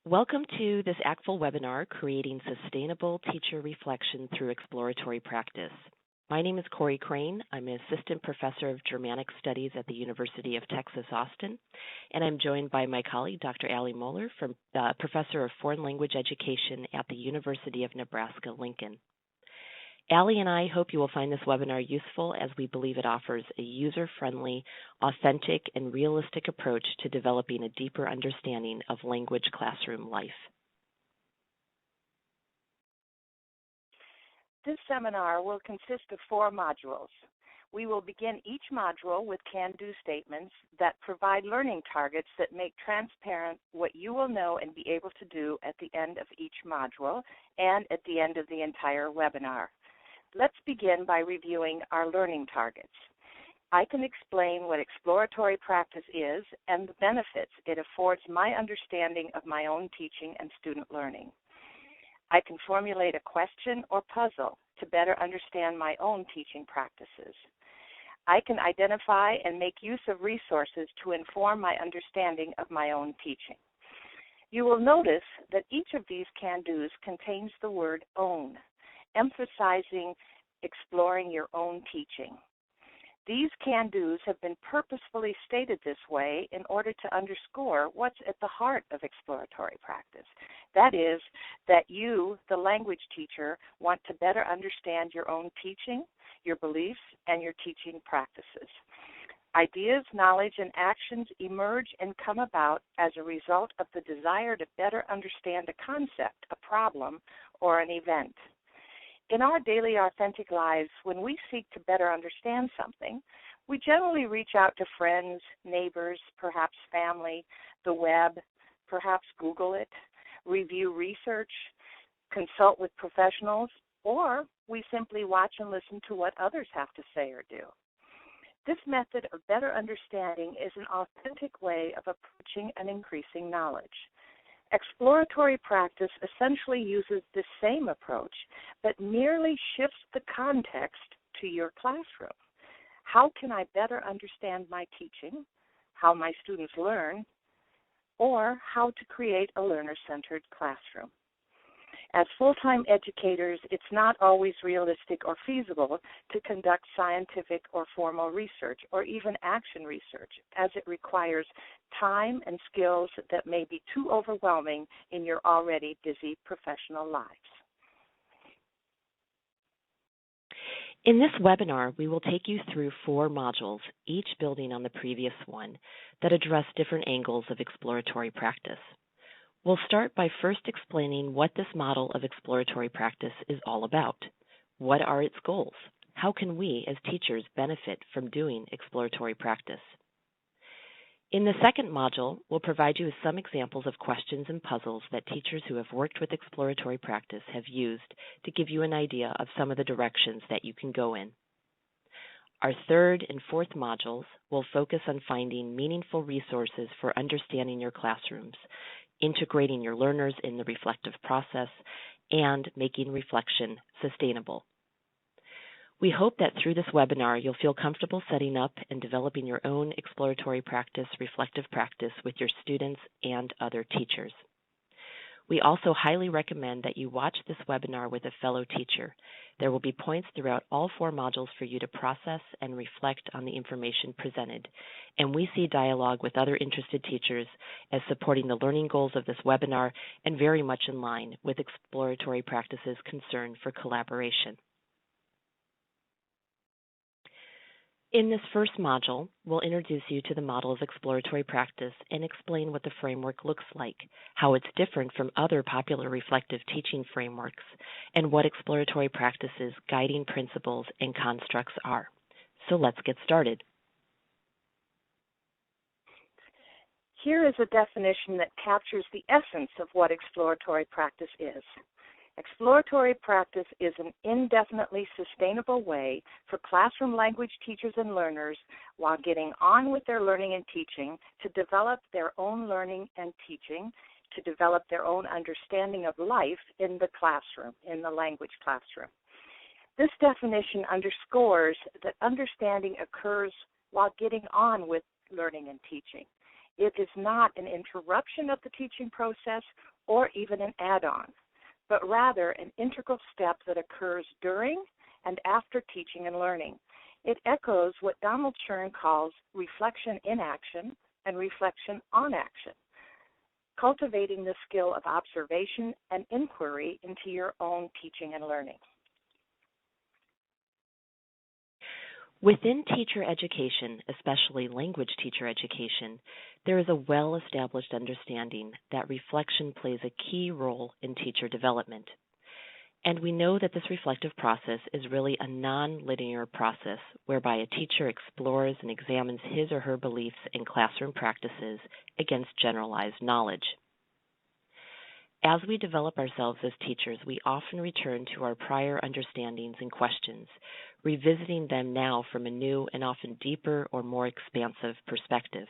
Welcome to this ACTFL webinar, Creating Sustainable Teacher Reflection Through Exploratory Practice. My name is Corey Crane. I'm an Assistant Professor of Germanic Studies at the University of Texas, Austin, and I'm joined by my colleague, Dr. Allie Moeller, Professor of Foreign Language Education at the University of Nebraska, Lincoln. Allie and I hope you will find this webinar useful as we believe it offers a user-friendly, authentic, and realistic approach to developing a deeper understanding of language classroom life. This seminar will consist of 4 modules. We will begin each module with can-do statements that provide learning targets that make transparent what you will know and be able to do at the end of each module and at the end of the entire webinar. Let's begin by reviewing our learning targets. I can explain what exploratory practice is and the benefits it affords my understanding of my own teaching and student learning. I can formulate a question or puzzle to better understand my own teaching practices. I can identify and make use of resources to inform my understanding of my own teaching. You will notice that each of these can-dos contains the word own, emphasizing exploring your own teaching. These can-dos have been purposefully stated this way in order to underscore what's at the heart of exploratory practice. That is, that you, the language teacher, want to better understand your own teaching, your beliefs, and your teaching practices. Ideas, knowledge, and actions emerge and come about as a result of the desire to better understand a concept, a problem, or an event. In our daily authentic lives, when we seek to better understand something, we generally reach out to friends, neighbors, perhaps family, the web, perhaps Google it, review research, consult with professionals, or we simply watch and listen to what others have to say or do. This method of better understanding is an authentic way of approaching and increasing knowledge. Exploratory practice essentially uses the same approach, but merely shifts the context to your classroom. How can I better understand my teaching, how my students learn, or how to create a learner-centered classroom? As full-time educators, it's not always realistic or feasible to conduct scientific or formal research or even action research, as it requires time and skills that may be too overwhelming in your already busy professional lives. In this webinar, we will take you through 4 modules, each building on the previous one, that address different angles of exploratory practice. We'll start by first explaining what this model of exploratory practice is all about. What are its goals? How can we as teachers benefit from doing exploratory practice? In the second module, we'll provide you with some examples of questions and puzzles that teachers who have worked with exploratory practice have used to give you an idea of some of the directions that you can go in. Our third and fourth modules will focus on finding meaningful resources for understanding your classrooms, integrating your learners in the reflective process, and making reflection sustainable. We hope that through this webinar, you'll feel comfortable setting up and developing your own exploratory practice, reflective practice with your students and other teachers. We also highly recommend that you watch this webinar with a fellow teacher. There will be points throughout all 4 modules for you to process and reflect on the information presented, and we see dialogue with other interested teachers as supporting the learning goals of this webinar and very much in line with exploratory practice's concern for collaboration. In this first module, we'll introduce you to the model of exploratory practice and explain what the framework looks like, how it's different from other popular reflective teaching frameworks, and what exploratory practice's guiding principles and constructs are. So let's get started. Here is a definition that captures the essence of what exploratory practice is. Exploratory practice is an indefinitely sustainable way for classroom language teachers and learners, while getting on with their learning and teaching, to develop their own learning and teaching, to develop their own understanding of life in the classroom, in the language classroom. This definition underscores that understanding occurs while getting on with learning and teaching. It is not an interruption of the teaching process or even an add-on, but rather an integral step that occurs during and after teaching and learning. It echoes what Donald Chern calls reflection in action and reflection on action, cultivating the skill of observation and inquiry into your own teaching and learning. Within teacher education, especially language teacher education, there is a well-established understanding that reflection plays a key role in teacher development. And we know that this reflective process is really a non-linear process whereby a teacher explores and examines his or her beliefs and classroom practices against generalized knowledge. As we develop ourselves as teachers, we often return to our prior understandings and questions, revisiting them now from a new and often deeper or more expansive perspective.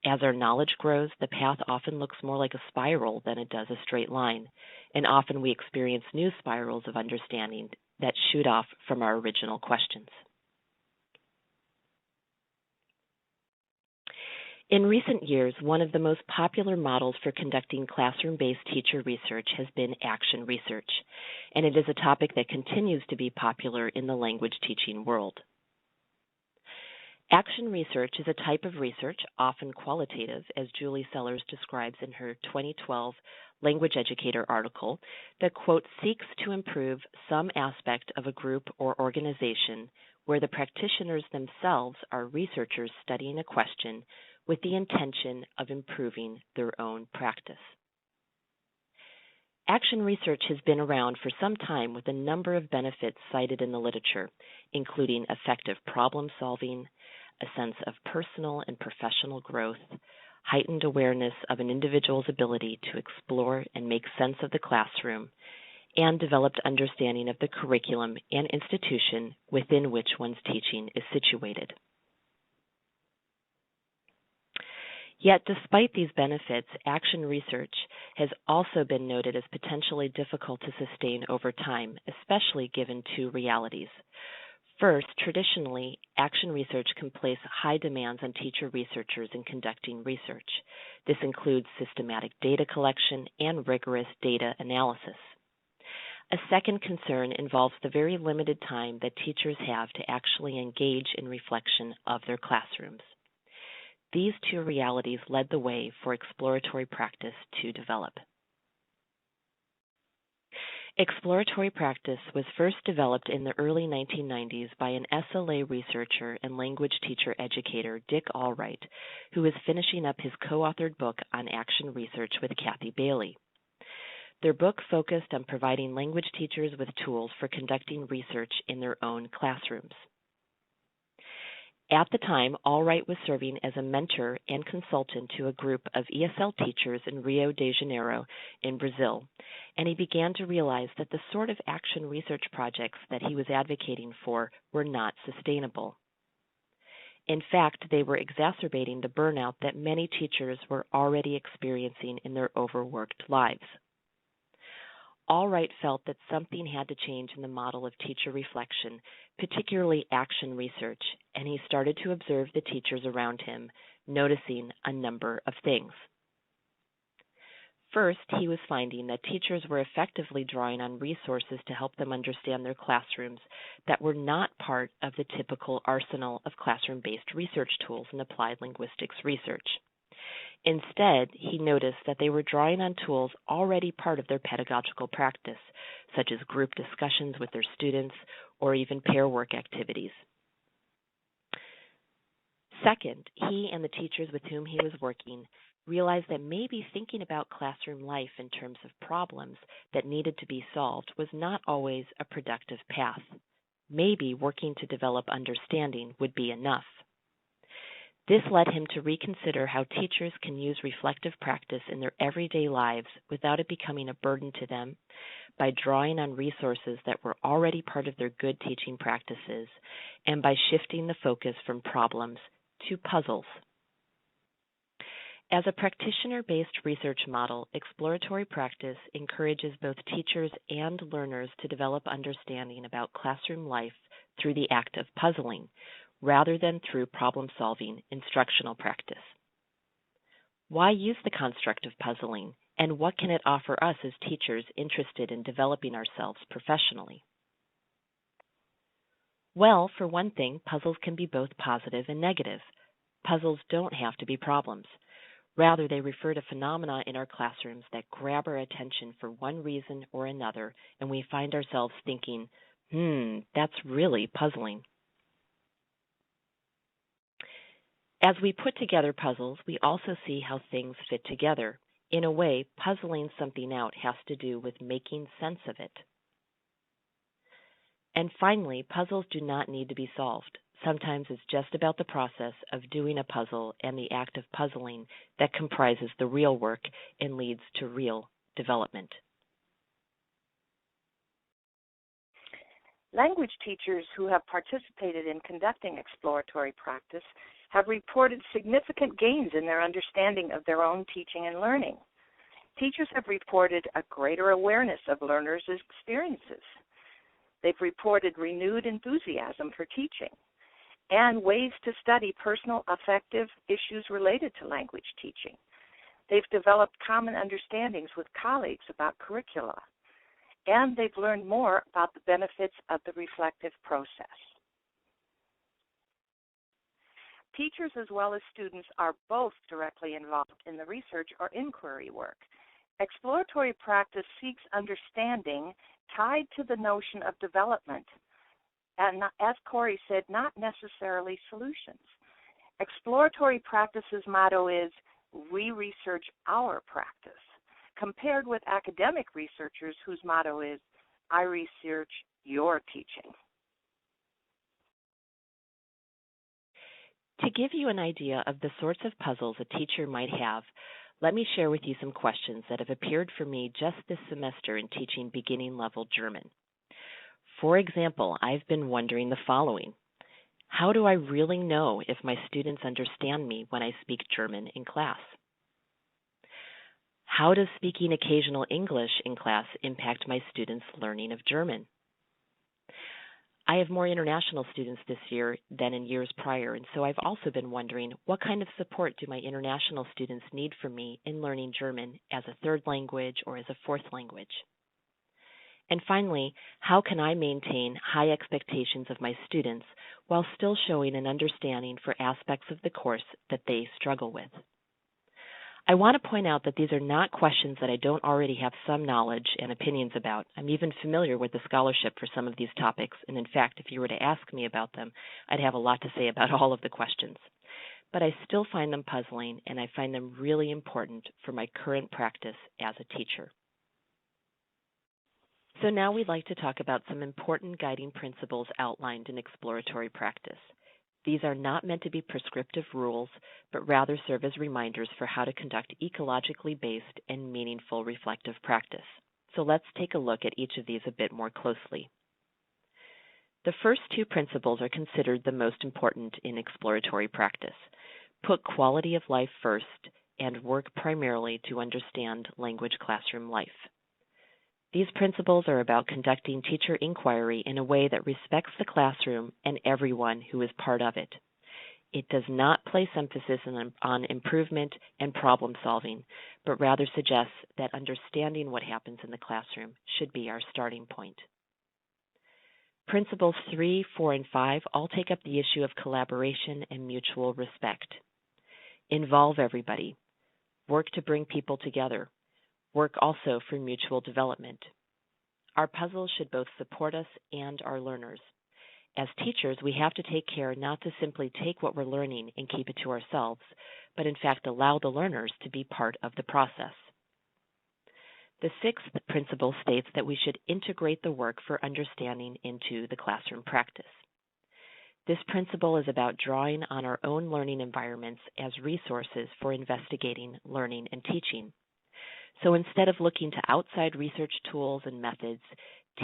As our knowledge grows, the path often looks more like a spiral than it does a straight line, and often we experience new spirals of understanding that shoot off from our original questions. In recent years, one of the most popular models for conducting classroom-based teacher research has been action research, and it is a topic that continues to be popular in the language teaching world. Action research is a type of research, often qualitative, as Julie Sellers describes in her 2012 Language Educator article, that, quote, seeks to improve some aspect of a group or organization where the practitioners themselves are researchers studying a question with the intention of improving their own practice. Action research has been around for some time with a number of benefits cited in the literature, including effective problem solving, a sense of personal and professional growth, heightened awareness of an individual's ability to explore and make sense of the classroom, and developed understanding of the curriculum and institution within which one's teaching is situated. Yet, despite these benefits, action research has also been noted as potentially difficult to sustain over time, especially given two realities. First, traditionally, action research can place high demands on teacher researchers in conducting research. This includes systematic data collection and rigorous data analysis. A second concern involves the very limited time that teachers have to actually engage in reflection of their classrooms. These two realities led the way for exploratory practice to develop. Exploratory practice was first developed in the early 1990s by an SLA researcher and language teacher educator, Dick Allwright, who was finishing up his co-authored book on action research with Kathy Bailey. Their book focused on providing language teachers with tools for conducting research in their own classrooms. At the time, Allwright was serving as a mentor and consultant to a group of ESL teachers in Rio de Janeiro in Brazil, and he began to realize that the sort of action research projects that he was advocating for were not sustainable. In fact, they were exacerbating the burnout that many teachers were already experiencing in their overworked lives. Allwright felt that something had to change in the model of teacher reflection, particularly action research, and he started to observe the teachers around him, noticing a number of things. First, he was finding that teachers were effectively drawing on resources to help them understand their classrooms that were not part of the typical arsenal of classroom-based research tools in applied linguistics research. Instead, he noticed that they were drawing on tools already part of their pedagogical practice, such as group discussions with their students or even pair work activities. Second, he and the teachers with whom he was working realized that maybe thinking about classroom life in terms of problems that needed to be solved was not always a productive path. Maybe working to develop understanding would be enough. This led him to reconsider how teachers can use reflective practice in their everyday lives without it becoming a burden to them, by drawing on resources that were already part of their good teaching practices, and by shifting the focus from problems to puzzles. As a practitioner-based research model, exploratory practice encourages both teachers and learners to develop understanding about classroom life through the act of puzzling, rather than through problem-solving instructional practice. Why use the construct of puzzling, and what can it offer us as teachers interested in developing ourselves professionally? Well, for one thing, puzzles can be both positive and negative. Puzzles don't have to be problems. Rather, they refer to phenomena in our classrooms that grab our attention for one reason or another, and we find ourselves thinking, that's really puzzling. As we put together puzzles, we also see how things fit together. In a way, puzzling something out has to do with making sense of it. And finally, puzzles do not need to be solved. Sometimes it's just about the process of doing a puzzle and the act of puzzling that comprises the real work and leads to real development. Language teachers who have participated in conducting exploratory practice have reported significant gains in their understanding of their own teaching and learning. Teachers have reported a greater awareness of learners' experiences. They've reported renewed enthusiasm for teaching and ways to study personal affective issues related to language teaching. They've developed common understandings with colleagues about curricula, and they've learned more about the benefits of the reflective process. Teachers as well as students are both directly involved in the research or inquiry work. Exploratory practice seeks understanding tied to the notion of development, and as Corey said, not necessarily solutions. Exploratory practice's motto is, we research our practice, compared with academic researchers whose motto is, I research your teaching. To give you an idea of the sorts of puzzles a teacher might have, let me share with you some questions that have appeared for me just this semester in teaching beginning level German. For example, I've been wondering the following. How do I really know if my students understand me when I speak German in class? How does speaking occasional English in class impact my students' learning of German? I have more international students this year than in years prior, and so I've also been wondering what kind of support do my international students need from me in learning German as a third language or as a fourth language? And finally, how can I maintain high expectations of my students while still showing an understanding for aspects of the course that they struggle with? I want to point out that these are not questions that I don't already have some knowledge and opinions about. I'm even familiar with the scholarship for some of these topics, and in fact, if you were to ask me about them, I'd have a lot to say about all of the questions. But I still find them puzzling, and I find them really important for my current practice as a teacher. So now we'd like to talk about some important guiding principles outlined in exploratory practice. These are not meant to be prescriptive rules, but rather serve as reminders for how to conduct ecologically based and meaningful reflective practice. So let's take a look at each of these a bit more closely. The first two principles are considered the most important in exploratory practice. Put quality of life first and work primarily to understand language classroom life. These principles are about conducting teacher inquiry in a way that respects the classroom and everyone who is part of it. It does not place emphasis on improvement and problem solving, but rather suggests that understanding what happens in the classroom should be our starting point. Principles 3, 4, and 5 all take up the issue of collaboration and mutual respect. Involve everybody. Work to bring people together. Work also for mutual development. Our puzzles should both support us and our learners. As teachers, we have to take care not to simply take what we're learning and keep it to ourselves, but in fact allow the learners to be part of the process. The sixth principle states that we should integrate the work for understanding into the classroom practice. This principle is about drawing on our own learning environments as resources for investigating learning and teaching. So instead of looking to outside research tools and methods,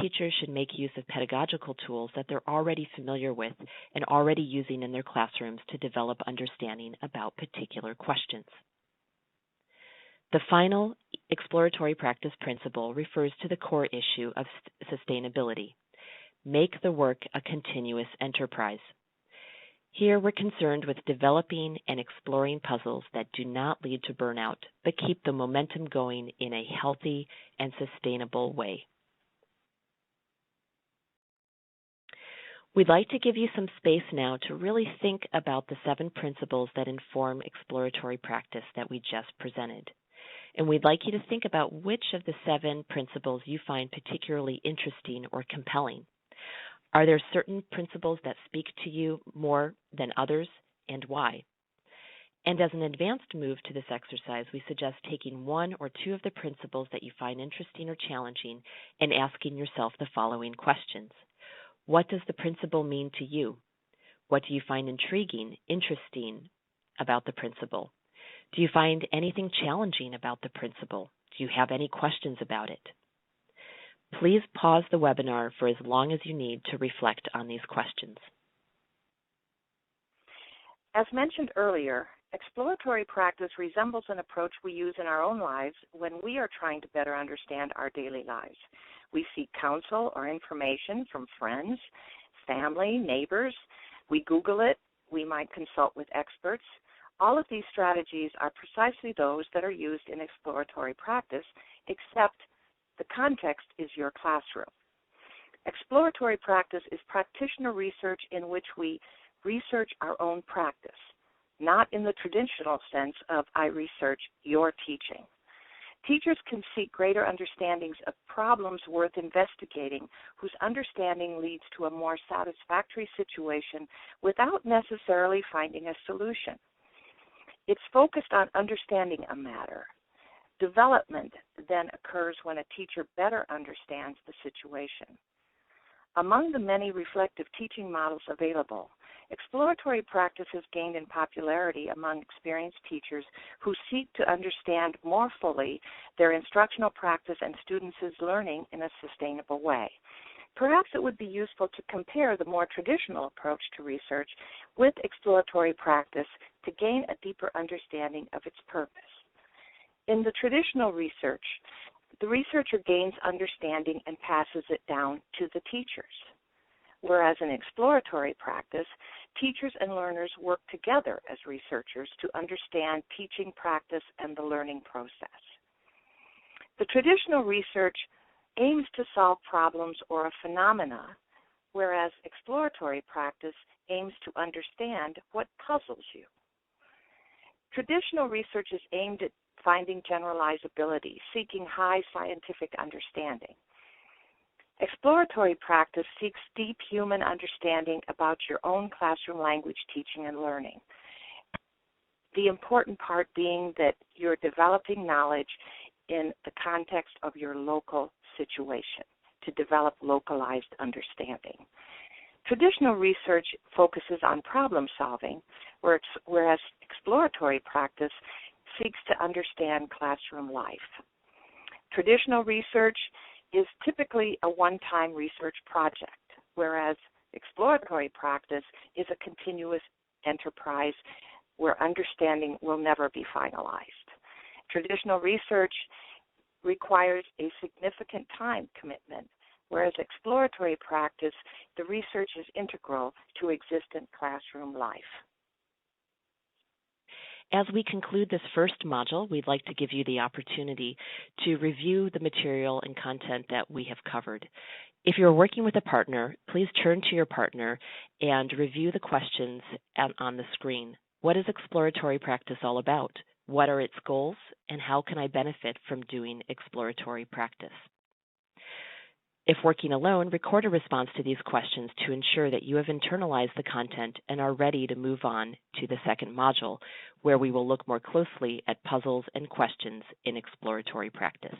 teachers should make use of pedagogical tools that they're already familiar with and already using in their classrooms to develop understanding about particular questions. The final exploratory practice principle refers to the core issue of sustainability. Make the work a continuous enterprise. Here we're concerned with developing and exploring puzzles that do not lead to burnout, but keep the momentum going in a healthy and sustainable way. We'd like to give you some space now to really think about the 7 principles that inform exploratory practice that we just presented. And we'd like you to think about which of the 7 principles you find particularly interesting or compelling. Are there certain principles that speak to you more than others, and why? And as an advanced move to this exercise, we suggest taking 1 or 2 of the principles that you find interesting or challenging and asking yourself the following questions. What does the principle mean to you? What do you find intriguing, interesting about the principle? Do you find anything challenging about the principle? Do you have any questions about it? Please pause the webinar for as long as you need to reflect on these questions. As mentioned earlier, exploratory practice resembles an approach we use in our own lives when we are trying to better understand our daily lives. We seek counsel or information from friends, family, neighbors. We Google it. We might consult with experts. All of these strategies are precisely those that are used in exploratory practice, except the context is your classroom. Exploratory practice is practitioner research in which we research our own practice, not in the traditional sense of I research your teaching. Teachers can seek greater understandings of problems worth investigating whose understanding leads to a more satisfactory situation without necessarily finding a solution. It's focused on understanding a matter. Development then occurs when a teacher better understands the situation. Among the many reflective teaching models available, exploratory practice has gained in popularity among experienced teachers who seek to understand more fully their instructional practice and students' learning in a sustainable way. Perhaps it would be useful to compare the more traditional approach to research with exploratory practice to gain a deeper understanding of its purpose. In the traditional research, the researcher gains understanding and passes it down to the teachers. Whereas in exploratory practice, teachers and learners work together as researchers to understand teaching practice and the learning process. The traditional research aims to solve problems or a phenomena, whereas exploratory practice aims to understand what puzzles you. Traditional research is aimed at finding generalizability, seeking high scientific understanding. Exploratory practice seeks deep human understanding about your own classroom language teaching and learning. The important part being that you're developing knowledge in the context of your local situation to develop localized understanding. Traditional research focuses on problem solving, whereas exploratory practice seeks to understand classroom life. Traditional research is typically a one-time research project, whereas exploratory practice is a continuous enterprise where understanding will never be finalized. Traditional research requires a significant time commitment, whereas exploratory practice, the research is integral to existent classroom life. As we conclude this first module, we'd like to give you the opportunity to review the material and content that we have covered. If you're working with a partner, please turn to your partner and review the questions on the screen. What is exploratory practice all about? What are its goals, and how can I benefit from doing exploratory practice? If working alone, record a response to these questions to ensure that you have internalized the content and are ready to move on to the second module, where we will look more closely at puzzles and questions in exploratory practice.